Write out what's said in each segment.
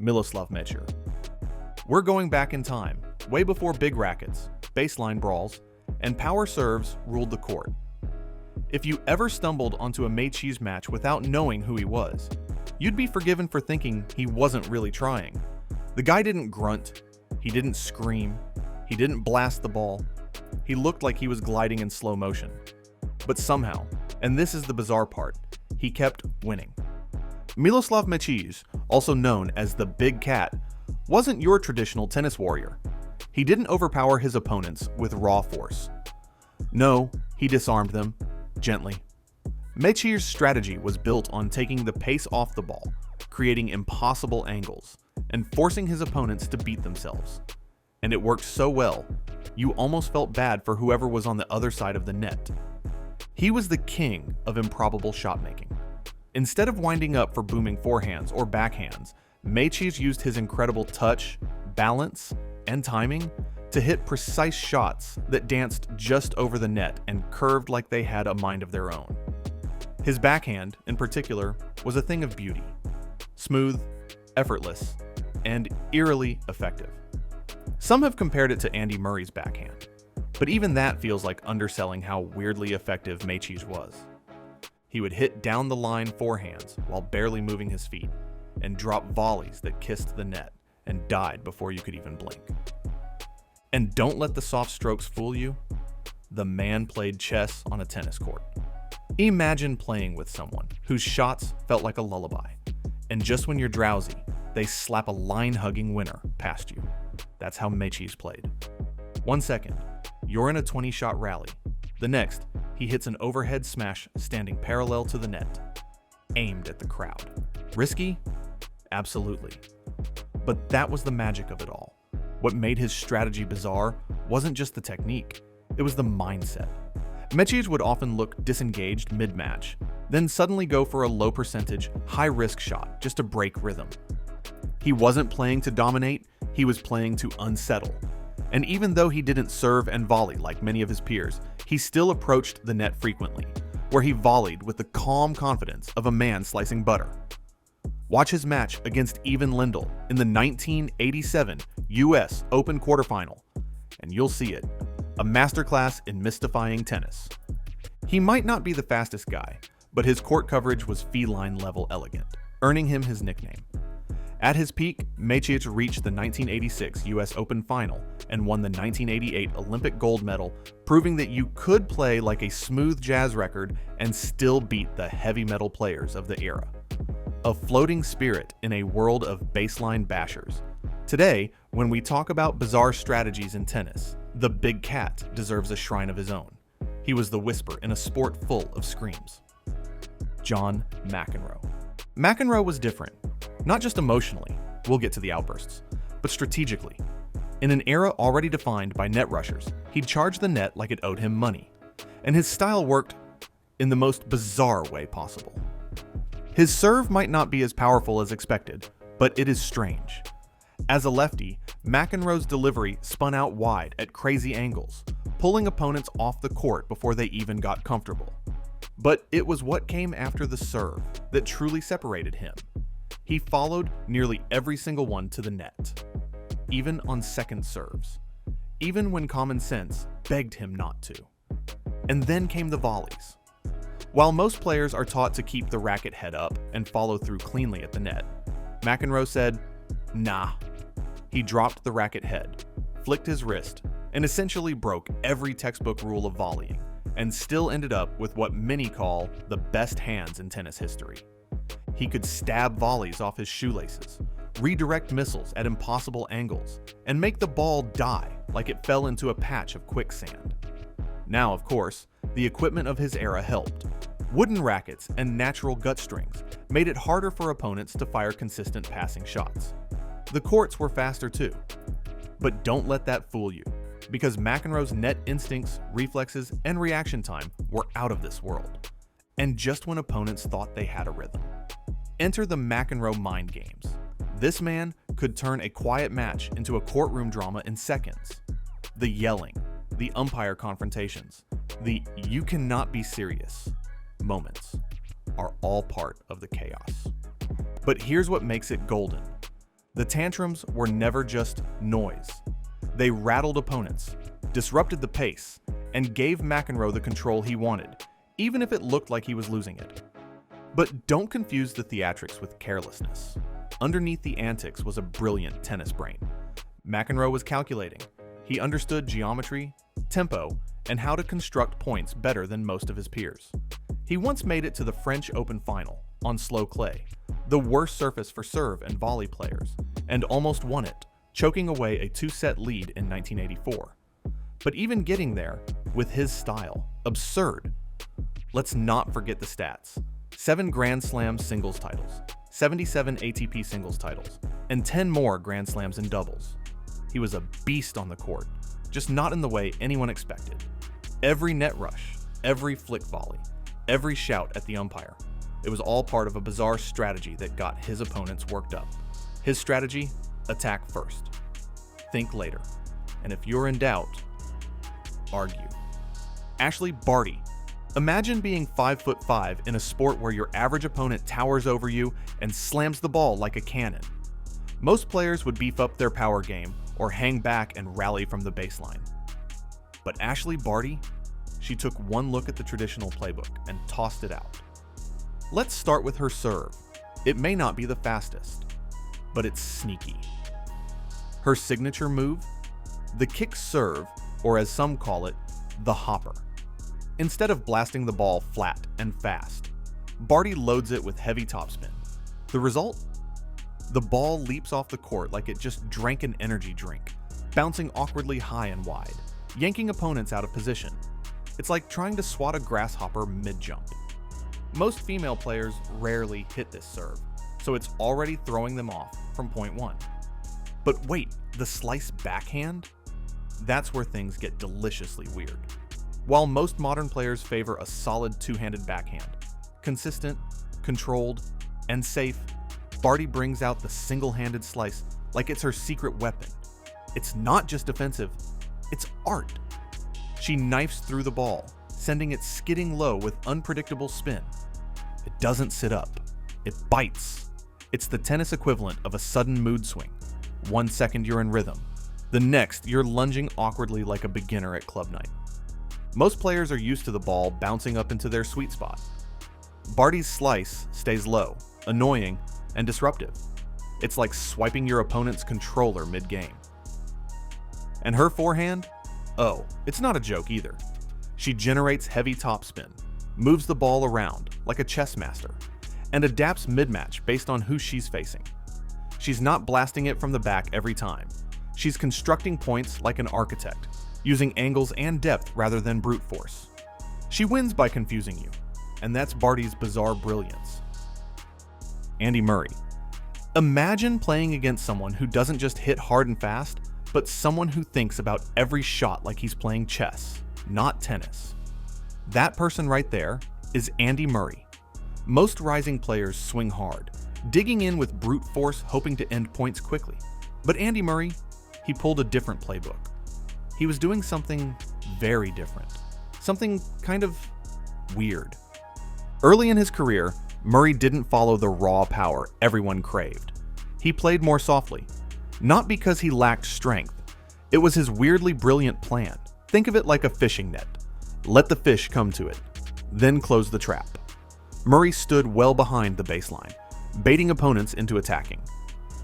Miloslav Mecir. We're going back in time, way before big rackets, baseline brawls, and power serves ruled the court. If you ever stumbled onto a Mecir's match without knowing who he was, you'd be forgiven for thinking he wasn't really trying. The guy didn't grunt, he didn't scream, he didn't blast the ball. He looked like he was gliding in slow motion. But somehow, and this is the bizarre part, he kept winning. Miloslav Mecir, also known as the Big Cat, wasn't your traditional tennis warrior. He didn't overpower his opponents with raw force. No, he disarmed them, gently. Mecir's strategy was built on taking the pace off the ball, creating impossible angles, and forcing his opponents to beat themselves. And it worked so well, you almost felt bad for whoever was on the other side of the net. He was the king of improbable shot making. Instead of winding up for booming forehands or backhands, Mecir used his incredible touch, balance, and timing to hit precise shots that danced just over the net and curved like they had a mind of their own. His backhand, in particular, was a thing of beauty. Smooth, effortless, and eerily effective. Some have compared it to Andy Murray's backhand, but even that feels like underselling how weirdly effective Mecir was. He would hit down the line forehands while barely moving his feet, and drop volleys that kissed the net and died before you could even blink. And don't let the soft strokes fool you. The man played chess on a tennis court. Imagine playing with someone whose shots felt like a lullaby, and just when you're drowsy, they slap a line-hugging winner past you. That's how Mecir played. 1 second, you're in a 20-shot rally. The next, he hits an overhead smash standing parallel to the net, aimed at the crowd. Risky? Absolutely. But that was the magic of it all. What made his strategy bizarre wasn't just the technique, it was the mindset. Mecir would often look disengaged mid-match, then suddenly go for a low-percentage, high-risk shot just to break rhythm. He wasn't playing to dominate, he was playing to unsettle. And even though he didn't serve and volley like many of his peers, he still approached the net frequently, where he volleyed with the calm confidence of a man slicing butter. Watch his match against Ivan Lendl in the 1987 US Open quarterfinal, and you'll see it. A masterclass in mystifying tennis. He might not be the fastest guy, but his court coverage was feline-level elegant, earning him his nickname. At his peak, Mecir reached the 1986 US Open final and won the 1988 Olympic gold medal, proving that you could play like a smooth jazz record and still beat the heavy metal players of the era. A floating spirit in a world of baseline bashers. Today, when we talk about bizarre strategies in tennis, the Big Cat deserves a shrine of his own. He was the whisper in a sport full of screams. John McEnroe. McEnroe was different, not just emotionally, we'll get to the outbursts, but strategically. In an era already defined by net rushers, he'd charge the net like it owed him money, and his style worked in the most bizarre way possible. His serve might not be as powerful as expected, but it is strange. As a lefty, McEnroe's delivery spun out wide at crazy angles, pulling opponents off the court before they even got comfortable. But it was what came after the serve that truly separated him. He followed nearly every single one to the net, even on second serves, even when common sense begged him not to. And then came the volleys. While most players are taught to keep the racket head up and follow through cleanly at the net, McEnroe said, nah. He dropped the racket head, flicked his wrist, and essentially broke every textbook rule of volleying, and still ended up with what many call the best hands in tennis history. He could stab volleys off his shoelaces, redirect missiles at impossible angles, and make the ball die like it fell into a patch of quicksand. Now, of course, the equipment of his era helped. Wooden rackets and natural gut strings made it harder for opponents to fire consistent passing shots. The courts were faster too. But don't let that fool you, because McEnroe's net instincts, reflexes, and reaction time were out of this world. And just when opponents thought they had a rhythm. Enter the McEnroe mind games. This man could turn a quiet match into a courtroom drama in seconds. The yelling, the umpire confrontations, the "you cannot be serious" moments are all part of the chaos. But here's what makes it golden. The tantrums were never just noise. They rattled opponents, disrupted the pace, and gave McEnroe the control he wanted, even if it looked like he was losing it. But don't confuse the theatrics with carelessness. Underneath the antics was a brilliant tennis brain. McEnroe was calculating. He understood geometry, tempo, and how to construct points better than most of his peers. He once made it to the French Open final on slow clay, the worst surface for serve and volley players, and almost won it, choking away a 2-set lead in 1984. But even getting there, with his style, absurd. Let's not forget the stats. 7 Grand Slam singles titles, 77 ATP singles titles, and 10 more Grand Slams in doubles. He was a beast on the court, just not in the way anyone expected. Every net rush, every flick volley, every shout at the umpire. It was all part of a bizarre strategy that got his opponents worked up. His strategy? Attack first. Think later. And if you're in doubt, argue. Ashleigh Barty. Imagine being 5'5" in a sport where your average opponent towers over you and slams the ball like a cannon. Most players would beef up their power game or hang back and rally from the baseline. But Ashleigh Barty? She took one look at the traditional playbook and tossed it out. Let's start with her serve. It may not be the fastest, but it's sneaky. Her signature move? The kick serve, or as some call it, the hopper. Instead of blasting the ball flat and fast, Barty loads it with heavy topspin. The result? The ball leaps off the court like it just drank an energy drink, bouncing awkwardly high and wide, yanking opponents out of position. It's like trying to swat a grasshopper mid-jump. Most female players rarely hit this serve, so it's already throwing them off from point one. But wait, the slice backhand? That's where things get deliciously weird. While most modern players favor a solid two-handed backhand, consistent, controlled, and safe, Barty brings out the single-handed slice like it's her secret weapon. It's not just defensive, it's art. She knifes through the ball, sending it skidding low with unpredictable spin. It doesn't sit up, it bites. It's the tennis equivalent of a sudden mood swing. 1 second you're in rhythm, the next you're lunging awkwardly like a beginner at club night. Most players are used to the ball bouncing up into their sweet spot. Barty's slice stays low, annoying, and disruptive. It's like swiping your opponent's controller mid-game. And her forehand? Oh, it's not a joke either. She generates heavy topspin, moves the ball around like a chess master, and adapts mid-match based on who she's facing. She's not blasting it from the back every time. She's constructing points like an architect, using angles and depth rather than brute force. She wins by confusing you, and that's Barty's bizarre brilliance. Andy Murray. Imagine playing against someone who doesn't just hit hard and fast, but someone who thinks about every shot like he's playing chess, not tennis. That person right there is Andy Murray. Most rising players swing hard, digging in with brute force hoping to end points quickly. But Andy Murray, he pulled a different playbook. He was doing something very different, something kind of weird. Early in his career, Murray didn't follow the raw power everyone craved. He played more softly, not because he lacked strength. It was his weirdly brilliant plan. Think of it like a fishing net. Let the fish come to it, then close the trap. Murray stood well behind the baseline, baiting opponents into attacking.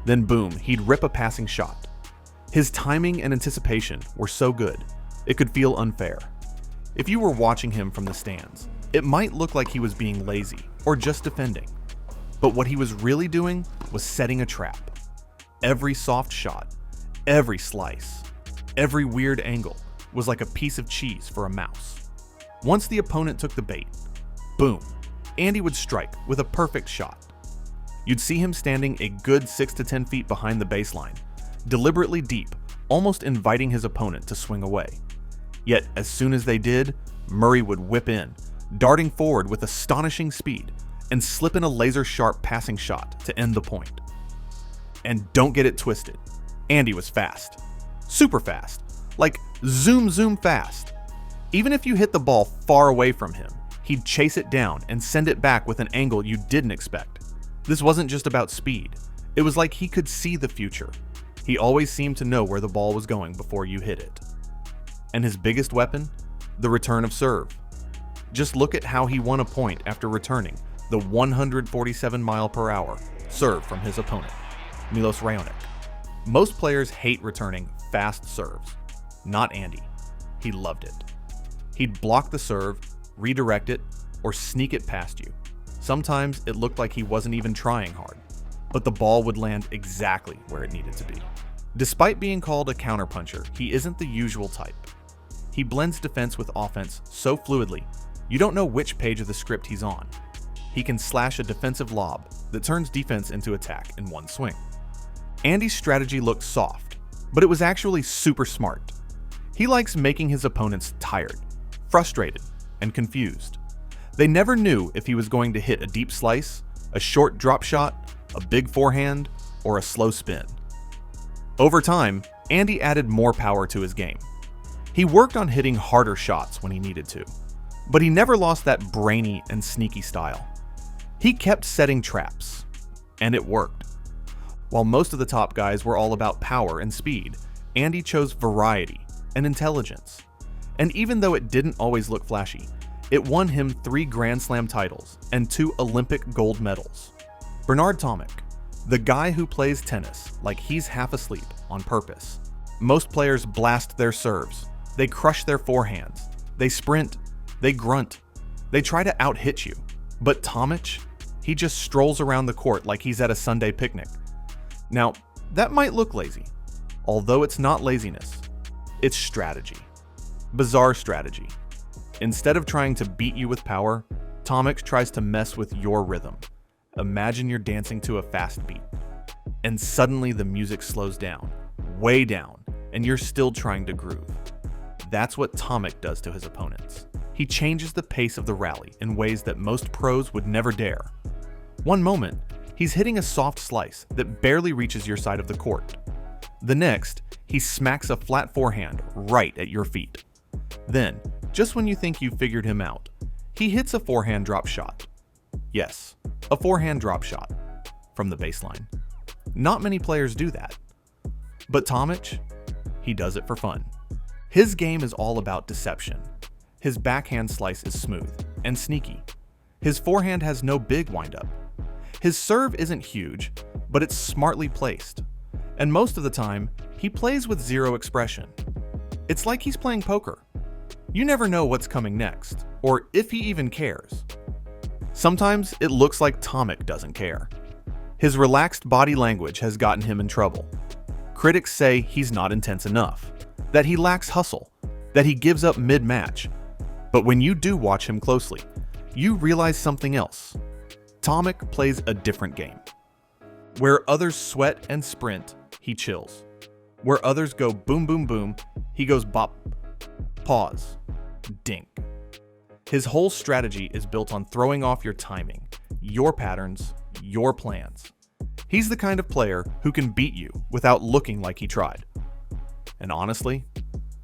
Then boom, he'd rip a passing shot. His timing and anticipation were so good, it could feel unfair. If you were watching him from the stands, it might look like he was being lazy or just defending. But what he was really doing was setting a trap. Every soft shot, every slice, every weird angle was like a piece of cheese for a mouse. Once the opponent took the bait, boom, Andy would strike with a perfect shot. You'd see him standing a good 6 to 10 feet behind the baseline, deliberately deep, almost inviting his opponent to swing away. Yet as soon as they did, Murray would whip in, darting forward with astonishing speed, and slip in a laser-sharp passing shot to end the point. And don't get it twisted, Andy was fast. Super fast. Like zoom fast. Even if you hit the ball far away from him, he'd chase it down and send it back with an angle you didn't expect. This wasn't just about speed. It was like he could see the future. He always seemed to know where the ball was going before you hit it. And his biggest weapon? The return of serve. Just look at how he won a point after returning the 147 mph serve from his opponent, Milos Raonic. Most players hate returning fast serves. Not Andy. He loved it. He'd block the serve, redirect it, or sneak it past you. Sometimes it looked like he wasn't even trying hard, but the ball would land exactly where it needed to be. Despite being called a counterpuncher, he isn't the usual type. He blends defense with offense so fluidly, you don't know which page of the script he's on. He can slash a defensive lob that turns defense into attack in one swing. Andy's strategy looked soft, but it was actually super smart. He likes making his opponents tired, frustrated, and confused. They never knew if he was going to hit a deep slice, a short drop shot, a big forehand, or a slow spin. Over time, Andy added more power to his game. He worked on hitting harder shots when he needed to, but he never lost that brainy and sneaky style. He kept setting traps, and it worked. While most of the top guys were all about power and speed, Andy chose variety and intelligence. And even though it didn't always look flashy, it won him 3 Grand Slam titles and 2 Olympic gold medals. Bernard Tomic, the guy who plays tennis like he's half asleep on purpose. Most players blast their serves, they crush their forehands, they sprint, they grunt, they try to out-hit you. But Tomic, he just strolls around the court like he's at a Sunday picnic. Now, that might look lazy, although it's not laziness, it's strategy. Bizarre strategy. Instead of trying to beat you with power, Tomic tries to mess with your rhythm. Imagine you're dancing to a fast beat, and suddenly the music slows down, way down, and you're still trying to groove. That's what Tomic does to his opponents. He changes the pace of the rally in ways that most pros would never dare. One moment, he's hitting a soft slice that barely reaches your side of the court. The next, he smacks a flat forehand right at your feet. Then, just when you think you've figured him out, he hits a forehand drop shot. Yes, a forehand drop shot from the baseline. Not many players do that. But Tomic, he does it for fun. His game is all about deception. His backhand slice is smooth and sneaky. His forehand has no big windup. His serve isn't huge, but it's smartly placed. And most of the time, he plays with zero expression. It's like he's playing poker. You never know what's coming next, or if he even cares. Sometimes it looks like Tomic doesn't care. His relaxed body language has gotten him in trouble. Critics say he's not intense enough, that he lacks hustle, that he gives up mid-match. But when you do watch him closely, you realize something else. Tomic plays a different game. Where others sweat and sprint, he chills. Where others go boom, boom, boom, he goes bop, pause, dink. His whole strategy is built on throwing off your timing, your patterns, your plans. He's the kind of player who can beat you without looking like he tried. And honestly,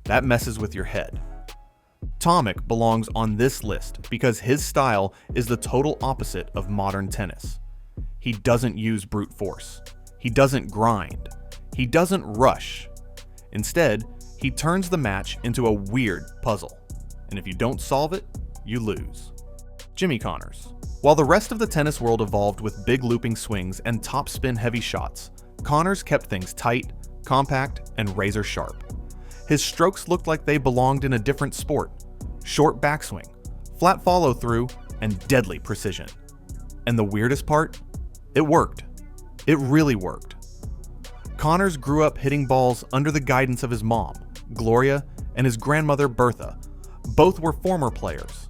that messes with your head. Tomic belongs on this list because his style is the total opposite of modern tennis. He doesn't use brute force. He doesn't grind. He doesn't rush. Instead, he turns the match into a weird puzzle. And if you don't solve it, you lose. Jimmy Connors. While the rest of the tennis world evolved with big looping swings and topspin heavy shots, Connors kept things tight, compact, and razor sharp. His strokes looked like they belonged in a different sport. Short backswing, flat follow-through, and deadly precision. And the weirdest part? It worked. It really worked. Connors grew up hitting balls under the guidance of his mom, Gloria, and his grandmother, Bertha. Both were former players.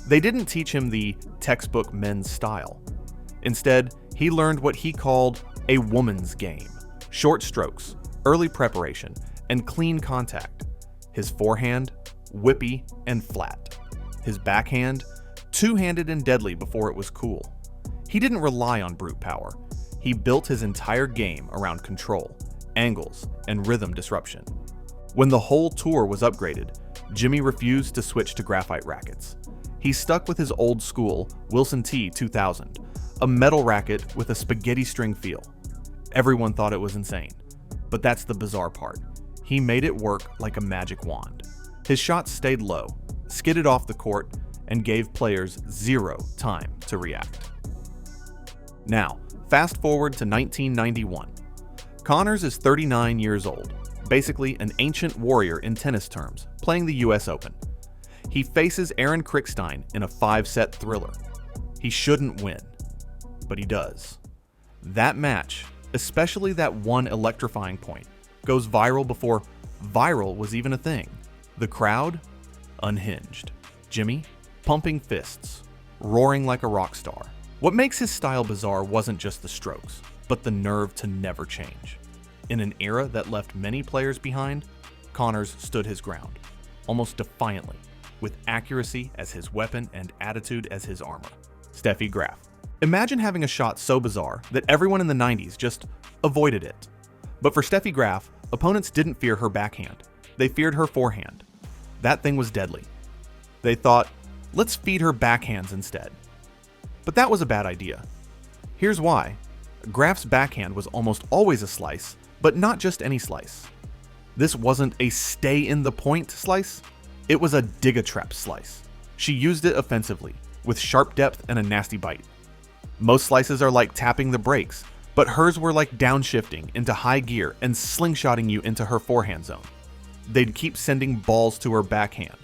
They didn't teach him the textbook men's style. Instead, he learned what he called a woman's game. Short strokes, early preparation, and clean contact. His forehand, whippy and flat. His backhand, two-handed and deadly before it was cool. He didn't rely on brute power. He built his entire game around control, angles, and rhythm disruption. When the whole tour was upgraded, Jimmy refused to switch to graphite rackets. He stuck with his old school Wilson T 2000, a metal racket with a spaghetti string feel. Everyone thought it was insane. But that's the bizarre part. He made it work like a magic wand. His shots stayed low, skidded off the court, and gave players zero time to react. Now, fast forward to 1991. Connors is 39 years old, basically an ancient warrior in tennis terms, playing the US Open. He faces Aaron Krickstein in a 5-set thriller. He shouldn't win, but he does. That match, especially that one electrifying point, goes viral before viral was even a thing. The crowd, unhinged. Jimmy, pumping fists, roaring like a rock star. What makes his style bizarre wasn't just the strokes, but the nerve to never change. In an era that left many players behind, Connors stood his ground, almost defiantly, with accuracy as his weapon and attitude as his armor. Steffi Graf. Imagine having a shot so bizarre that everyone in the 90s just avoided it. But for Steffi Graf, opponents didn't fear her backhand. They feared her forehand. That thing was deadly. They thought, let's feed her backhands instead. But that was a bad idea. Here's why. Graf's backhand was almost always a slice, but not just any slice. This wasn't a stay-in-the-point slice. It was a dig-a-trap slice. She used it offensively, with sharp depth and a nasty bite. Most slices are like tapping the brakes, but hers were like downshifting into high gear and slingshotting you into her forehand zone. They'd keep sending balls to her backhand,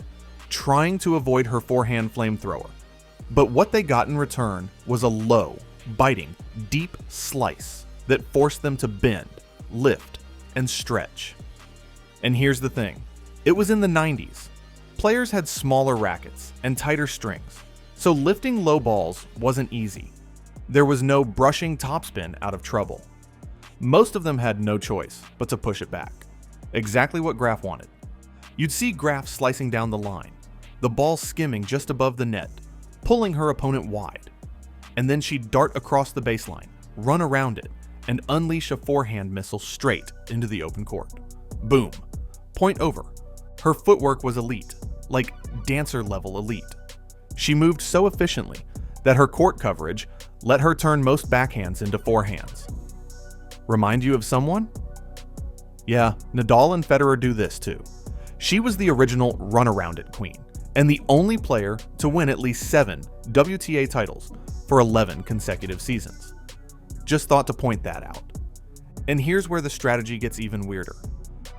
trying to avoid her forehand flamethrower. But what they got in return was a low, biting, deep slice that forced them to bend, lift, and stretch. And here's the thing. It was in the 90s. Players had smaller rackets and tighter strings, so lifting low balls wasn't easy. There was no brushing topspin out of trouble. Most of them had no choice but to push it back. Exactly what Graf wanted. You'd see Graf slicing down the line, the ball skimming just above the net, pulling her opponent wide. And then she'd dart across the baseline, run around it, and unleash a forehand missile straight into the open court. Boom. Point over. Her footwork was elite, like dancer-level elite. She moved so efficiently that her court coverage let her turn most backhands into forehands. Remind you of someone? Yeah, Nadal and Federer do this too. She was the original run-around-it queen, and the only player to win at least 7 WTA titles for 11 consecutive seasons. Just thought to point that out. And here's where the strategy gets even weirder.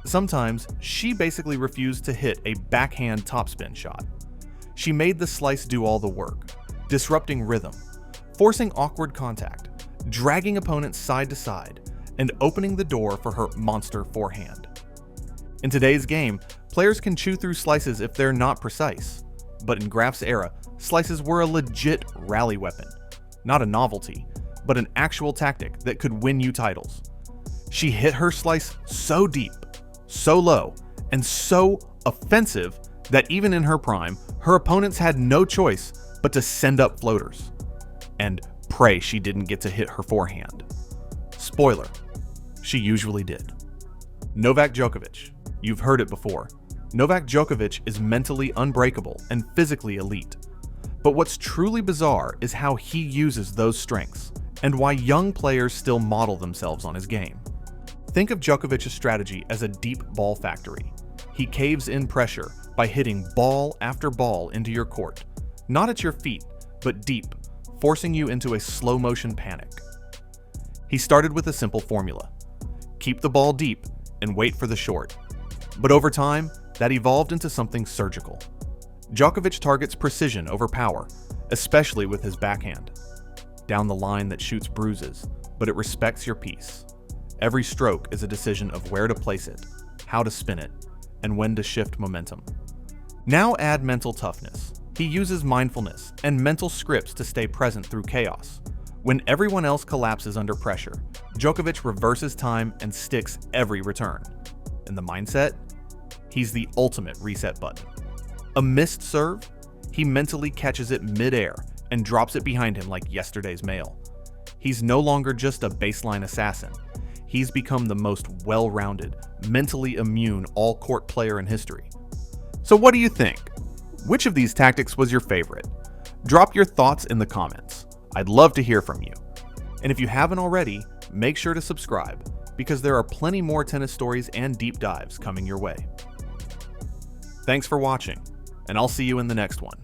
Sometimes, she basically refused to hit a backhand topspin shot. She made the slice do all the work, disrupting rhythm, forcing awkward contact, dragging opponents side to side, and opening the door for her monster forehand. In today's game, players can chew through slices if they're not precise. But in Graf's era, slices were a legit rally weapon. Not a novelty, but an actual tactic that could win you titles. She hit her slice so deep, so low, and so offensive that even in her prime, her opponents had no choice but to send up floaters and pray she didn't get to hit her forehand. Spoiler, she usually did. Novak Djokovic. You've heard it before. Novak Djokovic is mentally unbreakable and physically elite. But what's truly bizarre is how he uses those strengths and why young players still model themselves on his game. Think of Djokovic's strategy as a deep ball factory. He caves in pressure by hitting ball after ball into your court, not at your feet, but deep, forcing you into a slow-motion panic. He started with a simple formula: keep the ball deep and wait for the short. But over time, that evolved into something surgical. Djokovic targets precision over power, especially with his backhand. Down the line that shoots bruises, but it respects your piece. Every stroke is a decision of where to place it, how to spin it, and when to shift momentum. Now add mental toughness. He uses mindfulness and mental scripts to stay present through chaos. When everyone else collapses under pressure, Djokovic reverses time and sticks every return. And the mindset? He's the ultimate reset button. A missed serve? He mentally catches it mid-air and drops it behind him like yesterday's mail. He's no longer just a baseline assassin. He's become the most well-rounded, mentally immune all-court player in history. So what do you think? Which of these tactics was your favorite? Drop your thoughts in the comments. I'd love to hear from you. And if you haven't already, make sure to subscribe, because there are plenty more tennis stories and deep dives coming your way. Thanks for watching, and I'll see you in the next one.